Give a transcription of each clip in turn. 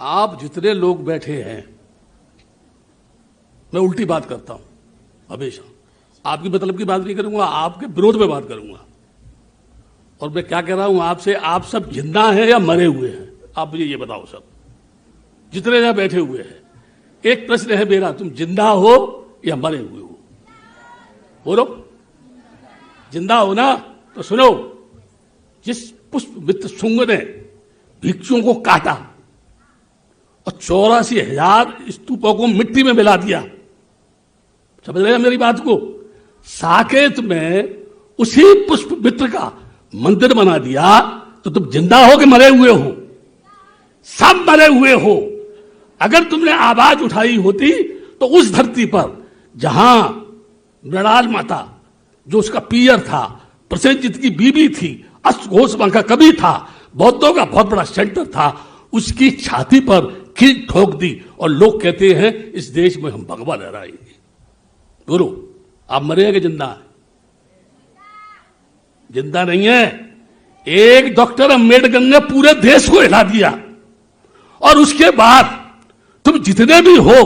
आप जितने लोग बैठे हैं, मैं उल्टी बात करता हूं हमेशा। आपकी मतलब की बात नहीं करूंगा, आपके विरोध में बात करूंगा। और मैं क्या कह रहा हूं आपसे, आप सब जिंदा हैं या मरे हुए हैं? आप मुझे ये बताओ, सब जितने यहां बैठे हुए हैं, एक प्रश्न है मेरा, तुम जिंदा हो या मरे हुए हो? बोलो। जिंदा हो ना? तो सुनो, जिस पुष्पमित्र शुंग ने भिक्षुओं को काटा और 84,000 स्तूपों को मिट्टी में मिला दिया, समझ रहे हैं मेरी बात को? साकेत में उसी पुष्पमित्र का मंदिर बना दिया, तो तुम जिंदा हो कि मरे हुए हो? सब मरे हुए हो। अगर तुमने आवाज उठाई होती तो उस धरती पर जहां मृणाल माता, जो उसका पीयर था, प्रसेनजीत की बीबी थी, अष्टघोष का कवि था, बौद्धों का बहुत बड़ा सेंटर था, उसकी छाती पर खींच ठोक दी और लोग कहते हैं इस देश में हम भगवा लहराएंगे। बोलो, आप मरे हैं कि जिंदा है? जिंदा नहीं है। एक डॉक्टर अंबेडकर ने पूरे देश को हिला दिया, और उसके बाद तुम जितने भी हो,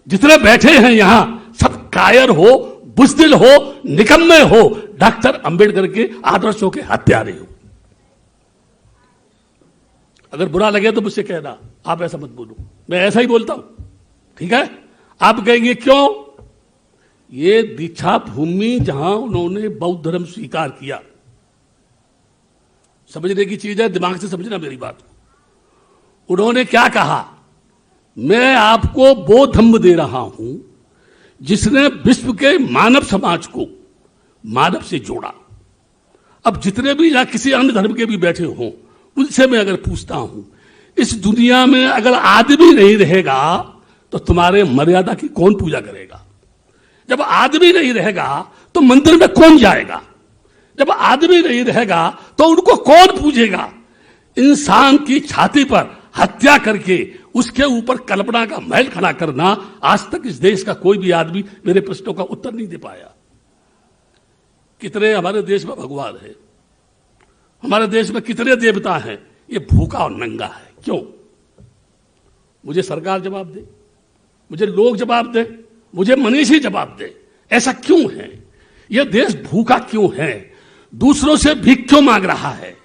जितने बैठे हैं यहां, सब कायर हो, बुज़दिल हो, निकम्मे हो, डॉक्टर अंबेडकर के आदर्शों के हत्यारे हो। अगर बुरा लगे तो मुझसे कहना, आप ऐसा मत बोलो, मैं ऐसा ही बोलता हूं, ठीक है? आप कहेंगे क्यों? ये दीक्षा भूमि जहां उन्होंने बौद्ध धर्म स्वीकार किया, समझने की चीज है, दिमाग से समझना मेरी बात को। उन्होंने क्या कहा? मैं आपको वो धम्म दे रहा हूं जिसने विश्व के मानव समाज को मानव से जोड़ा। अब जितने भी या किसी अन्य धर्म के भी बैठे हों, उनसे मैं अगर पूछता हूं, इस दुनिया में अगर आदमी नहीं रहेगा तो तुम्हारे मर्यादा की कौन पूजा करेगा? जब आदमी नहीं रहेगा तो मंदिर में कौन जाएगा? जब आदमी नहीं रहेगा तो उनको कौन पूजेगा? इंसान की छाती पर हत्या करके उसके ऊपर कल्पना का महल खड़ा करना, आज तक इस देश का कोई भी आदमी मेरे प्रश्नों का उत्तर नहीं दे पाया। कितने हमारे देश में भगवान है, हमारे देश में कितने देवता हैं, ये भूखा और नंगा है। क्यों? मुझे सरकार जवाब दे, मुझे लोग जवाब दे, मुझे मनीषी जवाब दे, ऐसा क्यों है? यह देश भूखा क्यों है? दूसरों से भीख क्यों मांग रहा है?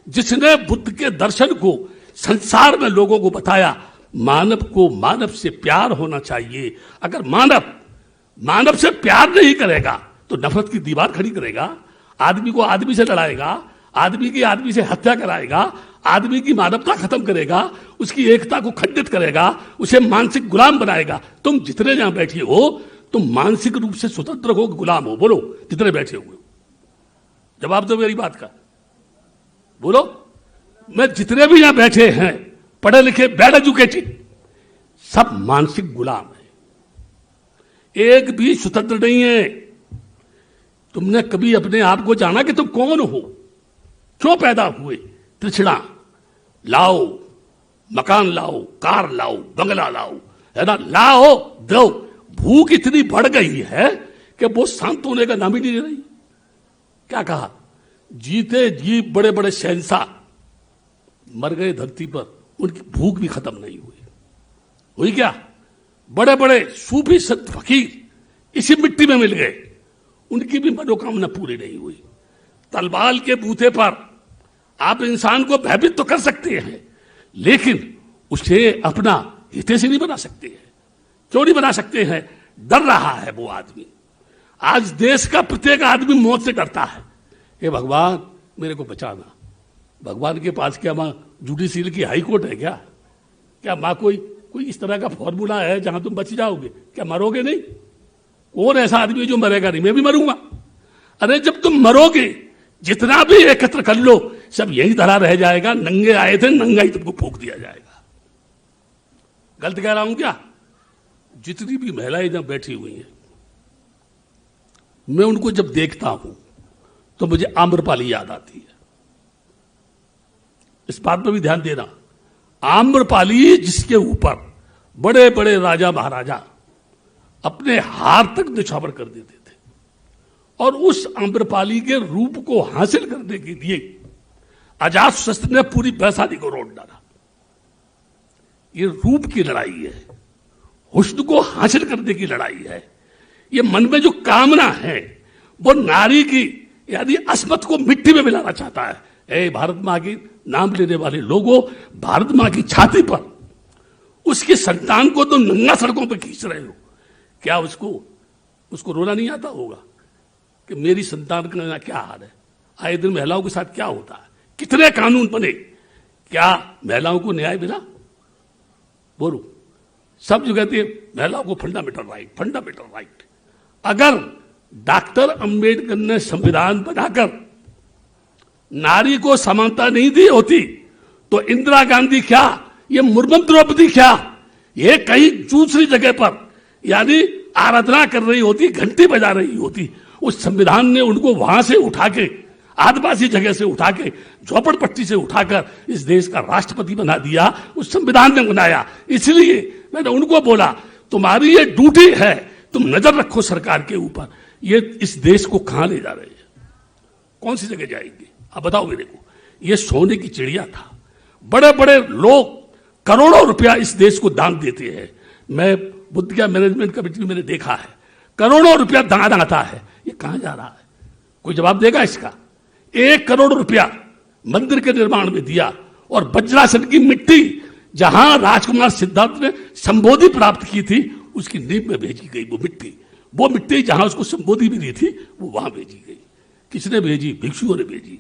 जिसने बुद्ध के दर्शन को संसार में लोगों को बताया, मानव को मानव से प्यार होना चाहिए। अगर मानव मानव से प्यार नहीं करेगा तो नफरत की दीवार खड़ी करेगा, आदमी को आदमी से लड़ाएगा, आदमी की आदमी से हत्या कराएगा, आदमी की मानवता खत्म करेगा, उसकी एकता को खंडित करेगा, उसे मानसिक गुलाम बनाएगा। तुम जितने यहां बैठे हो, तुम मानसिक रूप से स्वतंत्र हो, गुलाम हो? बोलो, जितने बैठे हुए, जवाब दो मेरी बात का, बोलो। मैं जितने भी यहां बैठे हैं, पढ़े लिखे, वेल एजुकेटेड, सब मानसिक गुलाम है, एक भी स्वतंत्र नहीं है। तुमने कभी अपने आप को जाना कि तुम कौन हो? क्यों पैदा हुए? तृष्णा लाओ, मकान लाओ, कार लाओ, बंगला लाओ, है ना, लाओ दो। भूख इतनी बढ़ गई है कि वो शांत होने का नाम ही नहीं ले रही। क्या कहा? जीते जी बड़े बड़े शहंशाह मर गए धरती पर, उनकी भूख भी खत्म नहीं हुई। हुई क्या? बड़े बड़े सूफी संत फकीर इसी मिट्टी में मिल गए, उनकी भी मनोकामना पूरी नहीं हुई। तलवार के बूते पर आप इंसान को भयभीत तो कर सकते हैं, लेकिन उसे अपना हितैषी नहीं बना सकते हैं। क्यों नहीं बना सकते हैं? डर रहा है वो आदमी। आज देश का प्रत्येक आदमी मौत से डरता है। हे भगवान, मेरे को बचाना। भगवान के पास क्या मां जुडिशियल की हाई कोर्ट है क्या? क्या मां कोई इस तरह का फॉर्मूला है जहां तुम बच जाओगे? क्या मरोगे नहीं? कौन ऐसा आदमी जो मरेगा नहीं? मैं भी मरूंगा। अरे जब तुम मरोगे, जितना भी एकत्र कर लो, सब यही तरह रह जाएगा। नंगे आए थे, नंगा ही तुमको फूंक दिया जाएगा। गलत कह रहा हूं क्या? जितनी भी महिलाएं जब बैठी हुई हैं, मैं उनको जब देखता हूं तो मुझे आम्रपाली याद आती है। इस बात पर भी ध्यान देना, आम्रपाली जिसके ऊपर बड़े बड़े राजा महाराजा अपने हार तक निछावर कर देते थे, और उस आम्रपाली के रूप को हासिल करने के लिए अजातशत्रु ने पूरी वैशाली को रोड डाला। ये रूप की लड़ाई है, हुस्न को हासिल करने की लड़ाई है। ये मन में जो कामना है वो नारी की यानी अस्मत को मिट्टी में मिलाना चाहता है। ए भारत मां की नाम लेने वाले लोगों, भारत मां की छाती पर उसकी संतान को तो नंगा सड़कों पर खींच रहे हो। क्या उसको रोना नहीं आता होगा कि मेरी संतान का क्या हाल है? आए दिन महिलाओं के साथ क्या होता है, कितने कानून बने, क्या महिलाओं को न्याय मिला? बोलो, सब जो कहते हैं महिलाओं को फंडामेंटल राइट। अगर डॉक्टर अंबेडकर ने संविधान बनाकर नारी को समानता नहीं दी होती तो इंदिरा गांधी क्या, ये मुर्मू द्रौपदी क्या, ये कहीं दूसरी जगह पर यानी आराधना कर रही होती, घंटी बजा रही होती। उस संविधान ने उनको वहां से उठा के, आदिवासी जगह से उठा के, झोपड़पट्टी से उठाकर इस देश का राष्ट्रपति बना दिया। उस संविधान ने बनाया। इसलिए मैंने उनको बोला तुम्हारी ये ड्यूटी है, तुम नजर रखो सरकार के ऊपर, ये इस देश को कहां ले जा रहे हैं, कौन सी जगह जाएंगे? अब बताओ मेरे को। ये सोने की चिड़िया था। बड़े बड़े लोग करोड़ों रुपया इस देश को दान देते हैं। मैं बुद्धिया मैनेजमेंट कमेटी में मैंने देखा है, करोड़ों रुपया दान आता है। ये कहां जा रहा है? कोई जवाब देगा इसका? 1 करोड़ रुपया मंदिर के निर्माण में दिया और वज्रासन की मिट्टी जहां राजकुमार सिद्धार्थ ने संबोधि प्राप्त की थी उसकी नींव में भेजी गई। वो मिट्टी जहां उसको संबोधि मिली थी वो वहां भेजी गई। किसने भेजी? भिक्षुओं ने भेजी।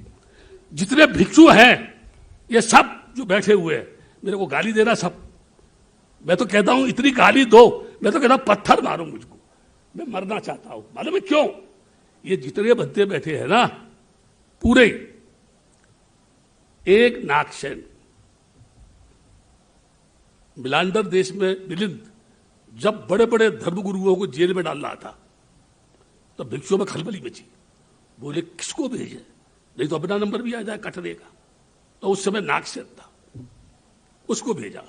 जितने भिक्षु हैं ये सब जो बैठे हुए हैं, मेरे को गाली दे रहा सब। मैं तो कहता हूं इतनी गाली दो, मैं तो कहता हूं पत्थर मारो मुझको, मैं मरना चाहता हूं। मालूम है क्यों? ये जितने बच्चे बैठे हैं ना, पूरे एक नागसेन मिलांडर देश में मिलिंद जब बड़े बड़े धर्मगुरुओं को जेल में डाल रहा था तो भिक्षुओं में खलबली मची। बोले किसको भेजे, नहीं तो अपना नंबर भी आ जाए कटने का। तो उस समय नागसेन था, उसको भेजा।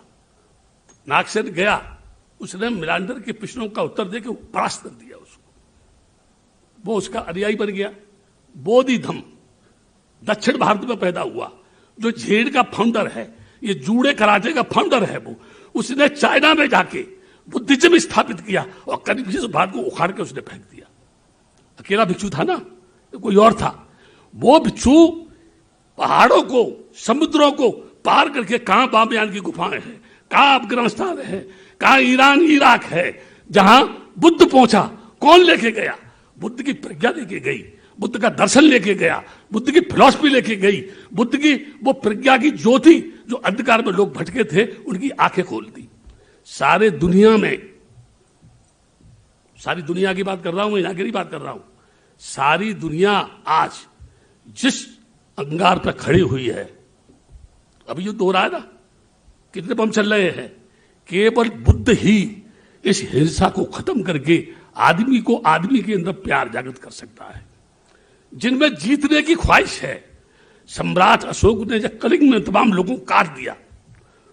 नागसेन गया, उसने मिलांडर के प्रश्नों का उत्तर देकर परास्त कर दिया उसको। वो उसका अनुयायी बन गया। बोधिधम दक्षिण भारत में पैदा हुआ, जो झेड़ का फाउंडर है, ये जूड़े कराटे का फाउंडर है। वो उसने चाइना में जाके बुद्धिज्म स्थापित किया और कन्फ्यूशियस भारत को उखाड़ के उसने फेंक दिया। अकेला भिक्षु था ना, कोई और था। वो भिक्षु पहाड़ों को, समुद्रों को पार करके कहां बामियान की गुफाएं हैं, कहां अफगानिस्तान है, कहां ईरान इराक है, जहां बुद्ध पहुंचा। कौन लेके गया? बुद्ध की प्रज्ञा लेके गई, बुद्ध का दर्शन लेके गया, बुद्ध की फिलॉसफी लेके गई, बुद्ध की वो प्रज्ञा की ज्योति जो अंधकार में लोग भटके थे उनकी आंखें खोल दी। सारे दुनिया में, सारी दुनिया की बात कर रहा हूं मैं, यहां की नहीं बात कर रहा हूं। सारी दुनिया आज जिस अंगार पर खड़ी हुई है, अभी युद्ध हो रहा है ना, कितने बम चल रहे हैं, केवल बुद्ध ही इस हिंसा को खत्म करके आदमी को आदमी के अंदर प्यार जागृत कर सकता है। जिनमें जीतने की ख्वाहिश है, सम्राट अशोक ने जब कलिंग में तमाम लोगों को काट दिया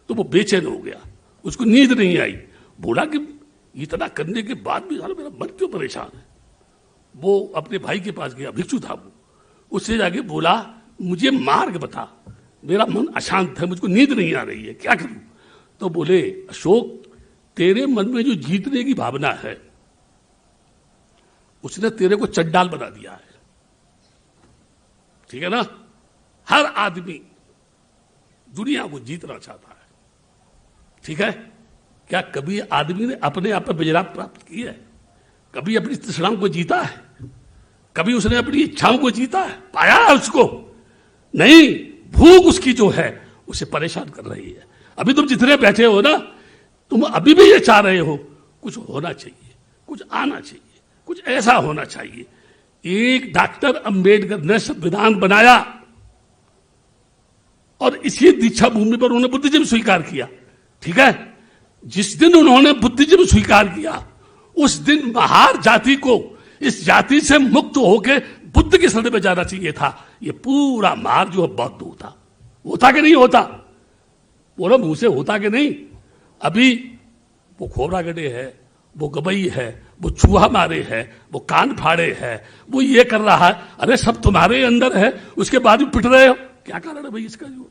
तो वो बेचैन हो गया, उसको नींद नहीं आई। बोला कि इतना करने के बाद भी मेरा मन क्यों परेशान है। वो अपने भाई के पास गया, भिक्षु था वो, उससे जाके बोला मुझे मार्ग बता, मेरा मन अशांत है, मुझको नींद नहीं आ रही है, क्या करूं? तो बोले अशोक, तेरे मन में जो जीतने की भावना है उसने तेरे को चंडाल बना दिया है, ठीक है ना? हर आदमी दुनिया को जीतना चाहता है, ठीक है? क्या कभी आदमी ने अपने आप पर विजय प्राप्त की है? कभी अपनी तृष्णाओं को जीता है? कभी उसने अपनी इच्छाओं को जीता है? पाया है उसको? नहीं। भूख उसकी जो है उसे परेशान कर रही है। अभी तुम जितने बैठे हो ना, तुम अभी भी ये चाह रहे हो कुछ होना चाहिए, कुछ आना चाहिए, कुछ ऐसा होना चाहिए। एक डॉक्टर अंबेडकर ने संविधान बनाया और इसी दीक्षा भूमि पर उन्होंने बुद्धिज्म स्वीकार किया, ठीक है? जिस दिन उन्होंने बुद्धिज्म स्वीकार किया उस दिन महार जाति को इस जाति से मुक्त होकर बुद्ध के शरण में जाना चाहिए था। ये पूरा मार जो बौद्ध होता कि नहीं होता? बोलो मुंह से होता कि नहीं? अभी वो खोबरा गड्ढे है, वो गबई है, वो चूहा मारे है, वो कान फाड़े है, वो ये कर रहा है। अरे सब तुम्हारे अंदर है, उसके बाद भी पिट रहे हो, क्या कारण है भाई इसका? जो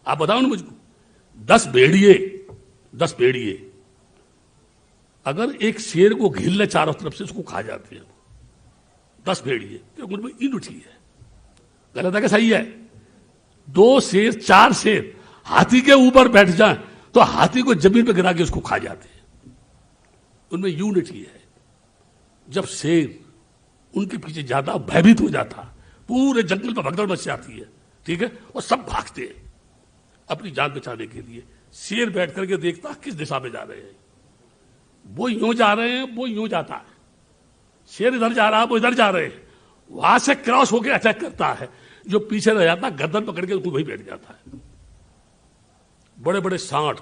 आप बताओ ना मुझको। 10 भेड़िए 10 भेड़िए अगर एक शेर को घेर ले चारों तरफ से, उसको खा जाते हैं 10 भेड़िए, क्योंकि उनमें यूनिटी है। गलत है कि सही है? 2 शेर 4 शेर हाथी के ऊपर बैठ जाए तो हाथी को जमीन पर गिरा के उसको खा जाते हैं, उनमें यूनिटी है। जब शेर उनके पीछे ज्यादा भयभीत हो जाता, पूरे जंगल पर भगदड़ मच जाती है, ठीक है, और सब भागते हैं अपनी जान बचाने के लिए। शेर बैठ करके देखता किस दिशा में जा रहे हैं, वो यूं जा रहे हैं, वो यूं जाता है, शेर इधर जा रहा है, वो इधर जा रहे हैं, वहां से क्रॉस होकर अटैक करता है। जो पीछे रह जाता गर्दन पकड़ के वहीं बैठ जाता है। बड़े बड़े सांड,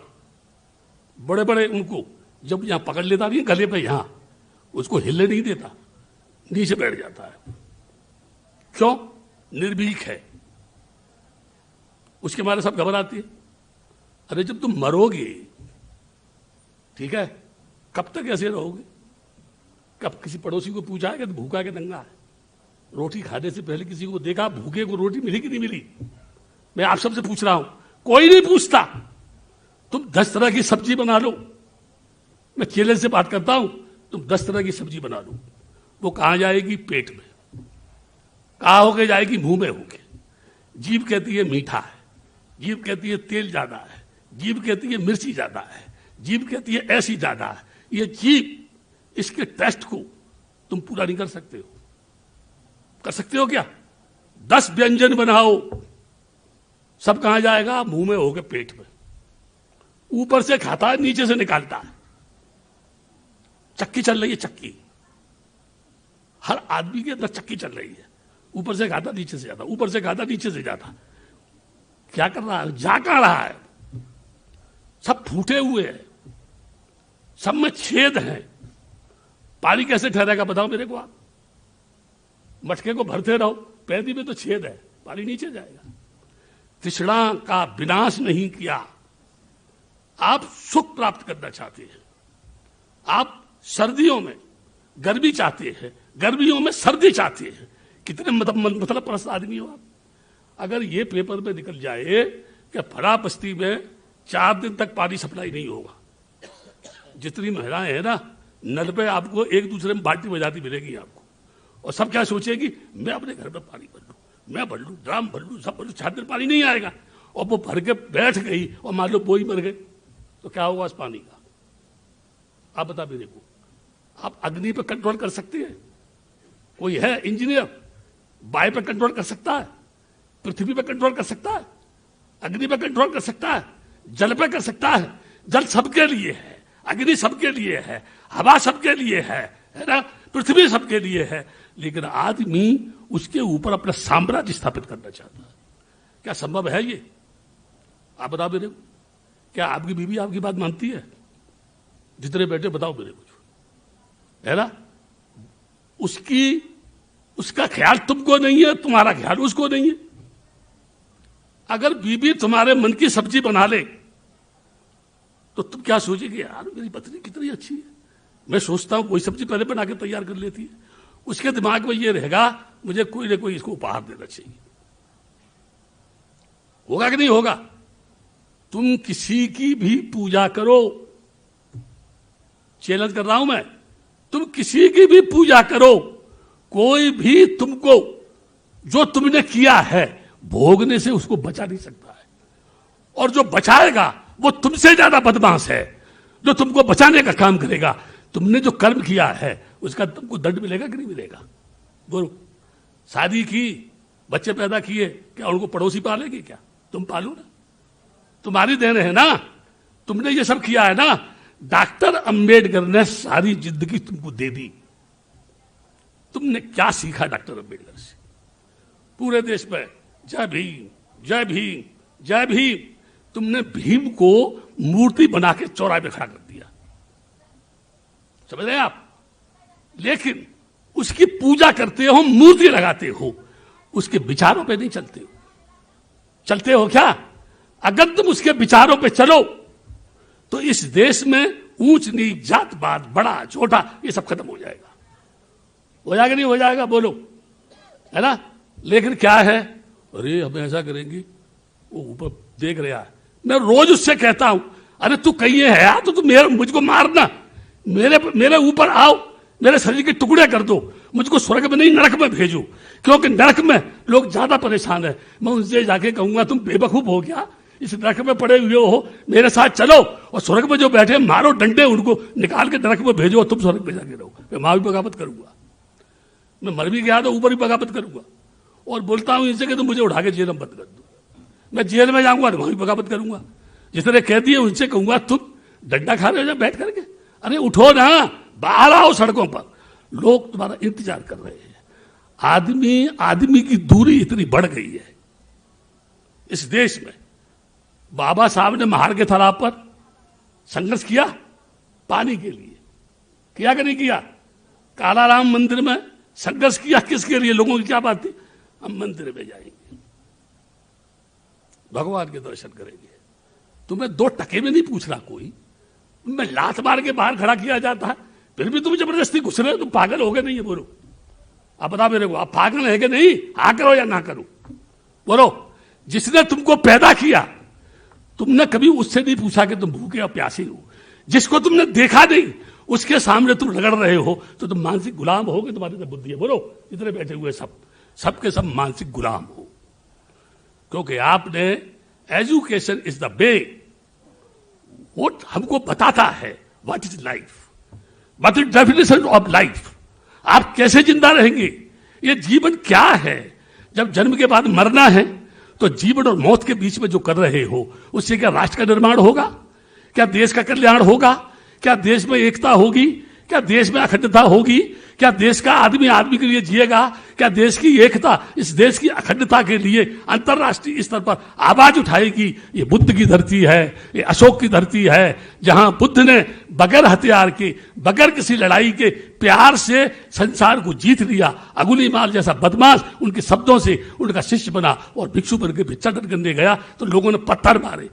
बड़े बड़े, उनको जब यहां पकड़ लेता नहीं गले पे, यहां उसको हिलने नहीं देता, नीचे बैठ जाता है। क्यों? निर्भीक है। उसके मारे सब घबराती है। अरे जब तुम मरोगे, ठीक है, कब तक ऐसे रहोगे? कब किसी पड़ोसी को पूछा है कि भूखा है कि नंगा है? रोटी खाने से पहले किसी को देखा भूखे को रोटी मिली कि नहीं मिली? मैं आप सबसे पूछ रहा हूं, कोई नहीं पूछता। तुम 10 तरह की सब्जी बना लो, मैं चैलेंज से बात करता हूं, तुम 10 तरह की सब्जी बना लो, वो कहां जाएगी? पेट में। कहां होके जाएगी? मुंह में होके। जीभ कहती है मीठा है, जीभ कहती है तेल ज्यादा है, जीभ कहती है मिर्ची ज्यादा है, जीभ कहती है ऐसी ज्यादा है। ये जीभ, इसके टेस्ट को तुम पूरा नहीं कर सकते हो। कर सकते हो क्या? 10 व्यंजन बनाओ, सब कहां जाएगा? मुंह में होके पेट में। ऊपर से खाता है, नीचे से निकालता है। चक्की चल रही है, चक्की हर आदमी के अंदर चक्की चल रही है। ऊपर से खाता, नीचे से जाता, ऊपर से खाता, नीचे से जाता। क्या कर रहा है? जा कहां रहा है? सब फूटे हुए हैं, सब में छेद हैं। पानी कैसे ठहरेगा बताओ मेरे को आप? मटके को भरते रहो, पैदी में तो छेद है, पानी नीचे जाएगा। तृष्णा का विनाश नहीं किया। आप सुख प्राप्त करना चाहते हैं, आप सर्दियों में गर्मी चाहते हैं, गर्मियों में सर्दी चाहते हैं। कितने मतलब परस्त आदमी हो आप। अगर ये पेपर में निकल जाए कि फला बस्ती में 4 दिन तक पानी सप्लाई नहीं होगा, जितनी महिलाएं हैं ना, नल पे आपको एक दूसरे में बाल्टी बजाती मिलेगी आपको, और सब क्या सोचेगी? मैं अपने घर में पानी भर लूं, मैं भर लूं, ड्राम भर लूं, सब भर लूं, 4 दिन पानी नहीं आएगा। और वो भर के बैठ गई और मान लो वो ही मर गए, तो क्या होगा उस पानी का? आप बता मेरे को। आप अग्नि पे कंट्रोल कर सकते हैं? कोई है इंजीनियर? वायु पे कंट्रोल कर सकता है? पृथ्वी पे कंट्रोल कर सकता है? अग्नि पे कंट्रोल कर सकता है? जल पे कर सकता है? जल सबके लिए है, अग्नि सबके लिए है, हवा सबके लिए है ना, पृथ्वी सबके लिए है। लेकिन आदमी उसके ऊपर अपना साम्राज्य स्थापित करना चाहता है। क्या संभव है ये? आप बताओ मेरे को। क्या आपकी बीवी आपकी बात मानती है? जितने बैठे बताओ मेरे को, है ना? उसका ख्याल तुमको नहीं है, तुम्हारा ख्याल उसको नहीं है। अगर बीबी तुम्हारे मन की सब्जी बना ले तो तुम क्या सोचेगे? यार मेरी पत्नी कितनी अच्छी है, मैं सोचता हूं कोई सब्जी पहले बना के तैयार कर लेती है। उसके दिमाग में ये रहेगा मुझे कोई ना कोई इसको उपहार देना चाहिए। होगा कि नहीं होगा? तुम किसी की भी पूजा करो, चैलेंज कर रहा हूं मैं, तुम किसी की भी पूजा करो, कोई भी तुमको जो तुमने किया है भोगने से उसको बचा नहीं सकता है। और जो बचाएगा वो तुमसे ज्यादा बदमाश है, जो तुमको बचाने का काम करेगा। तुमने जो कर्म किया है उसका तुमको दंड मिलेगा कि नहीं मिलेगा? बोलो। शादी की, बच्चे पैदा किए, क्या उनको पड़ोसी पालेगी? क्या तुम पालो ना, तुम्हारी देन है ना, तुमने ये सब किया है ना। डॉक्टर अंबेडकर ने सारी जिंदगी तुमको दे दी, तुमने क्या सीखा डॉक्टर अंबेडकर से? पूरे देश में जय भीम, जय भीम, जय भीम। तुमने भीम को मूर्ति बना के चौराहे में खड़ा कर दिया, समझ रहे आप? लेकिन उसकी पूजा करते हो, मूर्ति लगाते हो, उसके विचारों पे नहीं चलते हो। चलते हो क्या? अगर तुम उसके विचारों पे चलो तो इस देश में ऊंच नीच, जात पात, बड़ा छोटा, ये सब खत्म हो जाएगा। हो जाएगा नहीं हो जाएगा? बोलो, है ना? लेकिन क्या है, अरे हम ऐसा करेंगे, वो ऊपर देख रहा है। मैं रोज उससे कहता हूं, अरे तू कहीं है यार, तो तू मुझको मारना, मेरे ऊपर आओ, मेरे शरीर के टुकड़े कर दो, मुझको स्वर्ग में नहीं नरक में भेजो, क्योंकि नरक में लोग ज्यादा परेशान है। मैं उनसे जाके कहूंगा तुम बेवकूफ हो क्या, इस नरक में पड़े हुए हो, मेरे साथ चलो और स्वर्ग में जो बैठे मारो डंडे, उनको निकाल के नरक में भेजो और तुम स्वर्ग में जाके रहो। मैं वहां भी बगावत करूंगा, मैं मर भी गया तो ऊपर भी बगावत करूंगा। और बोलता हूं इनसे कि तुम मुझे उठा के जेल में बंद कर दो, मैं जेल में जाऊंगा तो वहां भी बगावत करूंगा। जितने कहती है उनसे कहूंगा तुम डंडा खा रहे हो बैठ करके, अरे उठो ना, बाहर आओ सड़कों पर, लोग तुम्हारा इंतजार कर रहे हैं। आदमी की दूरी इतनी बढ़ गई है इस देश में। बाबा साहब ने महाड़ के तालाब पर संघर्ष किया पानी के लिए, किया कि नहीं किया? कालाराम मंदिर में संघर्ष किया किसके लिए? लोगों की क्या बात थी? हम मंदिर में जाएंगे, भगवान के दर्शन करेंगे। तुम्हें 2 टके में नहीं पूछ रहा कोई, मैं लात मार के बाहर खड़ा किया जाता है, फिर भी तुम जबरदस्ती घुस रहे हो। तुम पागल हो गए नहीं है? बोलो, आप बता मेरे को, आप पागल है कि नहीं? हाँ करो या ना करो, बोलो। जिसने तुमको पैदा किया, तुमने कभी उससे नहीं पूछा कि तुम भूखे और प्यासे हो। जिसको तुमने देखा नहीं, उसके सामने तुम रगड़ रहे हो, तो तुम मानसिक गुलाम हो कि तुम्हारी बुद्धि है? बोलो, इतने बैठे हुए सबके सब मानसिक गुलाम हो, क्योंकि आपने एजुकेशन इज द वे, वो हमको बताता है what is life, what is definition of life. आप कैसे जिंदा रहेंगे, ये जीवन क्या है। जब जन्म के बाद मरना है, तो जीवन और मौत के बीच में जो कर रहे हो, उससे क्या राष्ट्र का निर्माण होगा? क्या देश का कल्याण होगा? क्या देश में एकता होगी? क्या देश में अखंडता होगी? क्या देश का आदमी के लिए जिएगा? क्या देश की एकता, इस देश की अखंडता के लिए अंतरराष्ट्रीय स्तर पर आवाज उठाएगी? ये बुद्ध की धरती है, ये अशोक की धरती है, जहां बुद्ध ने बगैर हथियार के, बगैर किसी लड़ाई के प्यार से संसार को जीत लिया। अंगुलीमाल जैसा बदमाश उनके शब्दों से उनका शिष्य बना और भिक्षु बन के भिक्षाटन करने गया तो लोगों ने पत्थर मारे।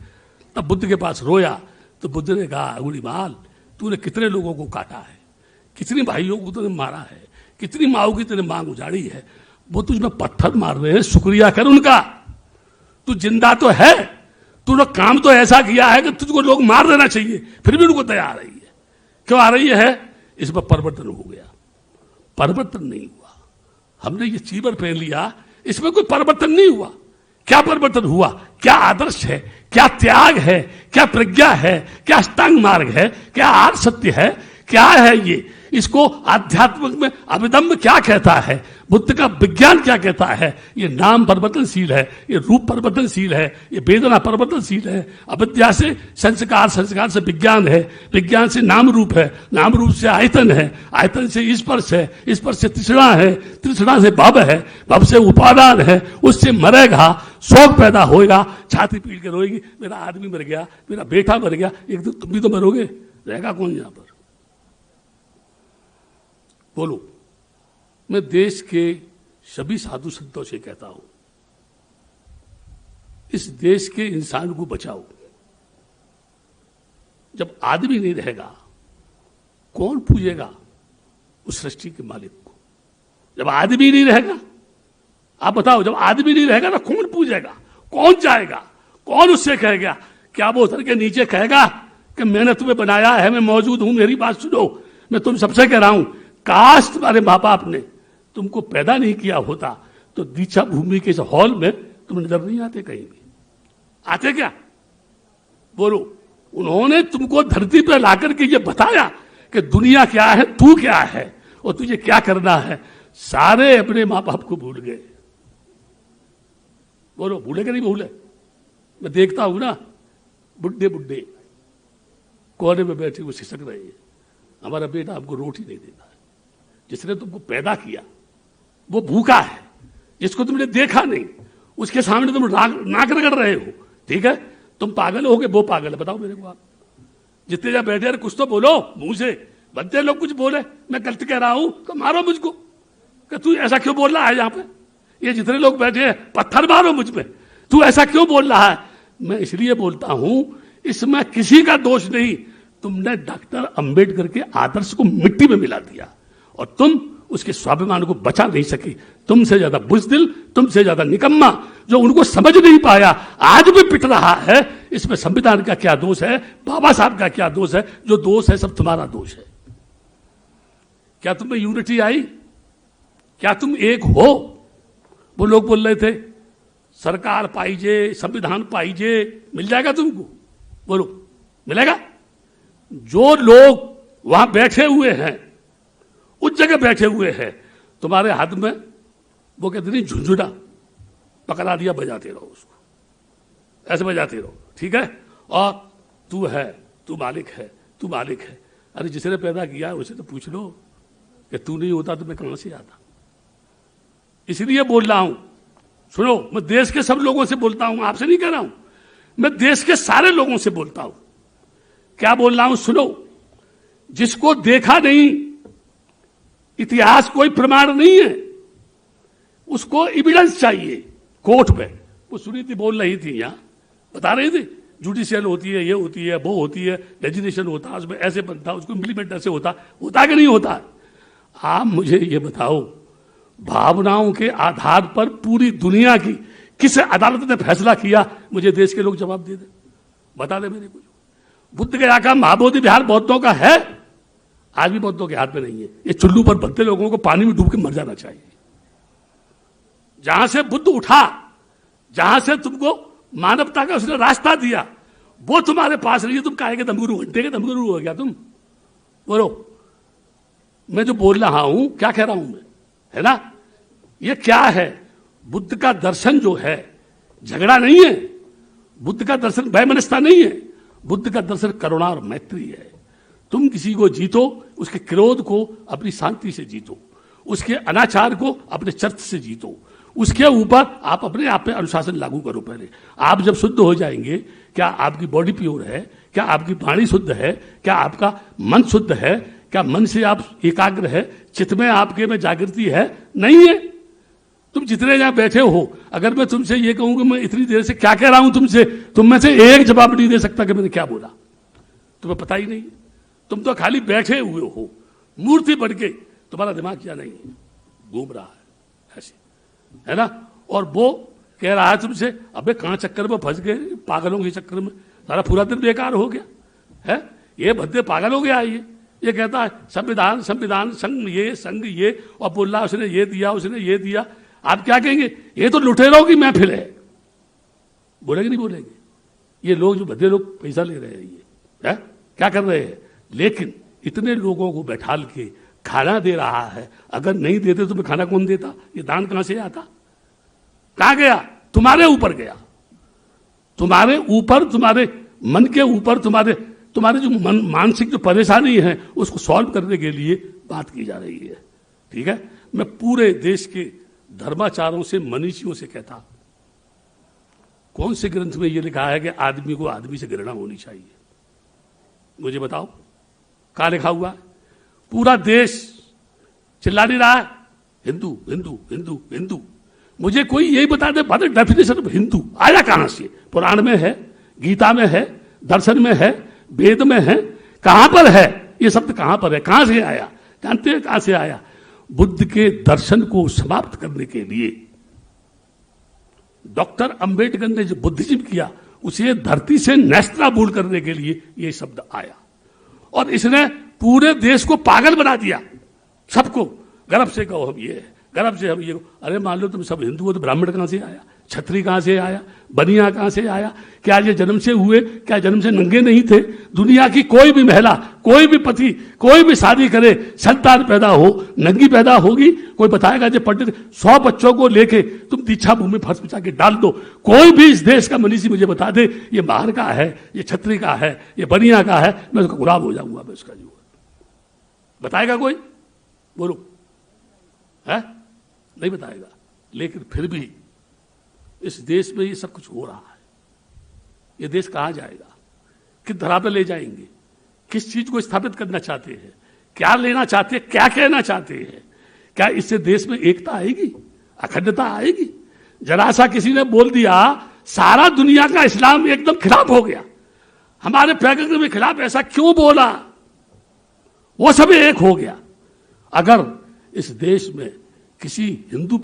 तब बुद्ध के पास रोया तो बुद्ध ने कहा, अंगुलीमाल तूने कितने लोगों को काटा है, कितनी भाइयों को तूने मारा है, कितनी माओ की तेरे मांग उजाड़ी है, वो तुझमें पत्थर मार रहे हैं, शुक्रिया कर उनका। तू जिंदा तो है, तूने काम तो ऐसा किया है कि तुझको लोग मार देना चाहिए, फिर भी उनको दया आ रही है। क्यों आ रही है? इसमें परिवर्तन हो गया। परिवर्तन नहीं हुआ, हमने ये चीवर पहन लिया, इसमें कोई परिवर्तन नहीं हुआ। क्या परिवर्तन हुआ? क्या आदर्श है, क्या त्याग है, क्या प्रज्ञा है, क्या अष्टांग मार्ग है, क्या आर्य सत्य है, क्या है ये? इसको आध्यात्मिक में अभिधम्म क्या कहता है, बुद्ध का विज्ञान क्या कहता है? ये नाम परिवर्तनशील है, ये रूप परिवर्तनशील है, ये वेदना परिवर्तनशील है। अविद्या से संस्कार, संस्कार से विज्ञान है, विज्ञान से नाम रूप है, नाम रूप से आयतन है, आयतन से स्पर्श है, स्पर्श से तृष्णा है, तृष्णा से भव है, भव से उपादान है, उससे मरेगा, शोक पैदा होएगा, छाती पीट के रोएगी, मेरा आदमी मर गया, मेरा बेटा मर गया, एक दिन तुम भी तो मरोगे, रहेगा कौन यहां पर? बोलो। मैं देश के सभी साधु संतों से कहता हूं, इस देश के इंसान को बचाओ। जब आदमी नहीं रहेगा, कौन पूजेगा उस सृष्टि के मालिक को? जब आदमी नहीं रहेगा, आप बताओ, जब आदमी नहीं रहेगा तो कौन पूजेगा? कौन जाएगा? कौन उससे कहेगा? क्या वो उतर के नीचे कहेगा कि मैंने तुम्हें बनाया है, मैं मौजूद हूं, मेरी बात सुनो? मैं तुम सबसे कह रहा हूं, काश तुम्हारे माँ बाप ने तुमको पैदा नहीं किया होता तो दीक्षा भूमि के इस हॉल में तुम नजर नहीं आते। कहीं भी आते क्या? बोलो। उन्होंने तुमको धरती पर लाकर के ये बताया कि दुनिया क्या है, तू क्या है और तुझे क्या करना है। सारे अपने माँ बाप को भूल गए। बोलो, भूले कि नहीं भूले? मैं देखता हूं ना, बुड्ढे बुड्ढे कोने में बैठे हुए सिसक रहे हैं, हमारा बेटा हमको रोटी नहीं देता है। जिसने तुमको पैदा किया वो भूखा है, जिसको तुमने देखा नहीं उसके सामने तुम नाक रगड़ रहे हो। ठीक है, तुम पागल हो गए, वो पागल है? बताओ मेरे को आप। जितने जब बैठे कुछ तो बोलो मुंह से, बनते लोग कुछ बोले, मैं गलत कह रहा हूं तो मारो मुझको कि तू ऐसा क्यों बोल रहा है। यहां पे ये जितने लोग बैठे हैं पत्थर मारो मुझ पे, तू ऐसा क्यों बोल रहा है। मैं इसलिए बोलता हूं, इसमें किसी का दोष नहीं। तुमने डॉक्टर अंबेडकर के आदर्श को मिट्टी में मिला दिया और तुम उसके स्वाभिमान को बचा नहीं सकी। तुमसे ज्यादा बुज़दिल, तुमसे ज्यादा निकम्मा, जो उनको समझ नहीं पाया, आज भी पिट रहा है। इसमें संविधान का क्या दोष है, बाबा साहब का क्या दोष है? जो दोष है सब तुम्हारा दोष है। क्या तुम में यूनिटी आई? क्या तुम एक हो? वो लोग बोल रहे थे सरकार पाइजे, संविधान पाइजे, मिल जाएगा तुमको? बोलो मिलेगा? जो लोग वहां बैठे हुए हैं, उस जगह बैठे हुए हैं, तुम्हारे हाथ में वो कहते नहीं झुंझुना पकड़ा दिया, बजाते रहो उसको, ऐसे बजाते रहो, ठीक है? और तू है, तू मालिक है, तू मालिक है। अरे जिसने पैदा किया उसे तो पूछ लो कि तू नहीं होता तो मैं कहां से आता। इसलिए बोल रहा हूं, सुनो, मैं देश के सब लोगों से बोलता हूं, आपसे नहीं कह रहा हूं, मैं देश के सारे लोगों से बोलता हूं। क्या बोल रहा हूं सुनो, जिसको देखा नहीं, इतिहास कोई प्रमाण नहीं है, उसको एविडेंस चाहिए कोर्ट में। वो सुनीति बोल रही थी, यहां बता रही थी जुडिशियल होती है, ये होती है, वो होती है, लेजिस्लेशन होता है, उसमें ऐसे बनता, उसको इंप्लीमेंट ऐसे होता कि नहीं होता? आप मुझे ये बताओ, भावनाओं के आधार पर पूरी दुनिया की किस अदालत ने फैसला किया? मुझे देश के लोग जवाब दे दे, बता दे मेरे को। बुद्ध गया का महाबोधि विहार बौद्धों का है, आज भी बौद्धों के हाथ में नहीं है। ये चुल्लू पर बनते लोगों को पानी में डूब के मर जाना चाहिए। जहां से बुद्ध उठा, जहां से तुमको मानवता का उसने रास्ता दिया, वो तुम्हारे पास नहीं है। तुम काहे के दमगुरु, घंटे के दमगुरु हो गया तुम? बोलो, मैं जो बोल रहा हूं क्या कह रहा हूं मैं, है ना? ये क्या है? बुद्ध का दर्शन जो है झगड़ा नहीं है, बुद्ध का दर्शन वैमनस्यता नहीं है, बुद्ध का दर्शन करुणा और मैत्री है। तुम किसी को जीतो, उसके क्रोध को अपनी शांति से जीतो, उसके अनाचार को अपने चरित्र से जीतो, उसके ऊपर आप अपने आप पे अनुशासन लागू करो। पहले आप जब शुद्ध हो जाएंगे, क्या आपकी बॉडी प्योर है? क्या आपकी वाणी शुद्ध है? क्या आपका मन शुद्ध है? क्या मन से आप एकाग्र है? चित्त में आपके में जागृति है? नहीं है। तुम जितने यहां बैठे हो, अगर मैं तुमसे ये कहूं कि मैं इतनी देर से क्या कह रहा हूं तुमसे, तुम में से एक जवाब नहीं दे सकता कि मैंने क्या बोला। तुम्हें पता ही नहीं, तुम तो खाली बैठे हुए हो, मूर्ति बन के। तुम्हारा दिमाग क्या नहीं है, घूम रहा है ऐसे, है ना? और वो कह रहा है तुमसे, अबे कहां चक्कर में फंस गए, पागलों के चक्कर में, सारा पूरा दिन बेकार हो गया है। ये भद्दे पागल हो गया ये कहता है संविधान संविधान, संघ ये, और बोल रहा उसने ये दिया, उसने ये दिया। आप क्या कहेंगे? ये तो लुटेरों की महफिल है। बोलेंगे नहीं बोलेंगे? ये लोग जो भद्दे लोग पैसा ले रहे हैं, ये है क्या कर रहे हैं? लेकिन इतने लोगों को बैठाल के खाना दे रहा है। अगर नहीं देते तो मैं खाना कौन देता? ये दान कहां से आता? कहां गया? तुम्हारे ऊपर गया, तुम्हारे ऊपर, तुम्हारे मन के ऊपर, तुम्हारे जो मानसिक जो परेशानी है उसको सॉल्व करने के लिए बात की जा रही है। ठीक है, मैं पूरे देश के धर्माचारों से, मनीषियों से कहता, कौन से ग्रंथ में यह लिखा है कि आदमी को आदमी से घृणा होनी चाहिए? मुझे बताओ, कहां लिखा हुआ है? पूरा देश चिल्ला नहीं रहा है हिंदू हिंदू हिंदू हिंदू। मुझे कोई यही बता दे, डेफिनेशन ऑफ हिंदू आया कहां से? पुराण में है, गीता में है, दर्शन में है, वेद में है, कहां पर है ये शब्द? कहां पर है? कहां से आया? जानते हैं कहां से आया? बुद्ध के दर्शन को समाप्त करने के लिए डॉक्टर अंबेडकर ने जो बुद्धिज्म किया, उसे धरती से नेस्तनाबूद करने के लिए यह शब्द आया, और इसने पूरे देश को पागल बना दिया। सबको गर्व से कहो हम ये है, गर्व से हम ये। अरे मान लो तुम सब हिंदू हो तो ब्राह्मण कहां से आया? छत्री कहां से आया? बनिया कहां से आया? क्या ये जन्म से हुए? क्या जन्म से नंगे नहीं थे? दुनिया की कोई भी महिला, कोई भी पति, कोई भी शादी करे, संतान पैदा हो, नंगी पैदा होगी? कोई बताएगा? जो पंडित 100 बच्चों को लेके तुम दीक्षा भूमि फंस बिछा के डाल दो, कोई भी इस देश का मनीषी मुझे बता दे ये मार का है, ये छत्री का है, ये बनिया का है, मैं उसका गुलाम हो जाऊंगा। मैं उसका जो बताएगा कोई? बोलो, है? नहीं बताएगा। लेकिन फिर भी इस देश में ये सब कुछ हो रहा है। ये देश कहां जाएगा? किस धरा पर ले जाएंगे? किस चीज को स्थापित करना चाहते हैं? क्या लेना चाहते हैं? क्या कहना चाहते हैं? क्या इससे देश में एकता आएगी? अखंडता आएगी? जरा सा किसी ने बोल दिया सारा दुनिया का इस्लाम एकदम खिलाफ हो गया, हमारे पैगंबर के खिलाफ ऐसा क्यों बोला? वो सब एक हो गया। अगर इस देश में किसी हिंदू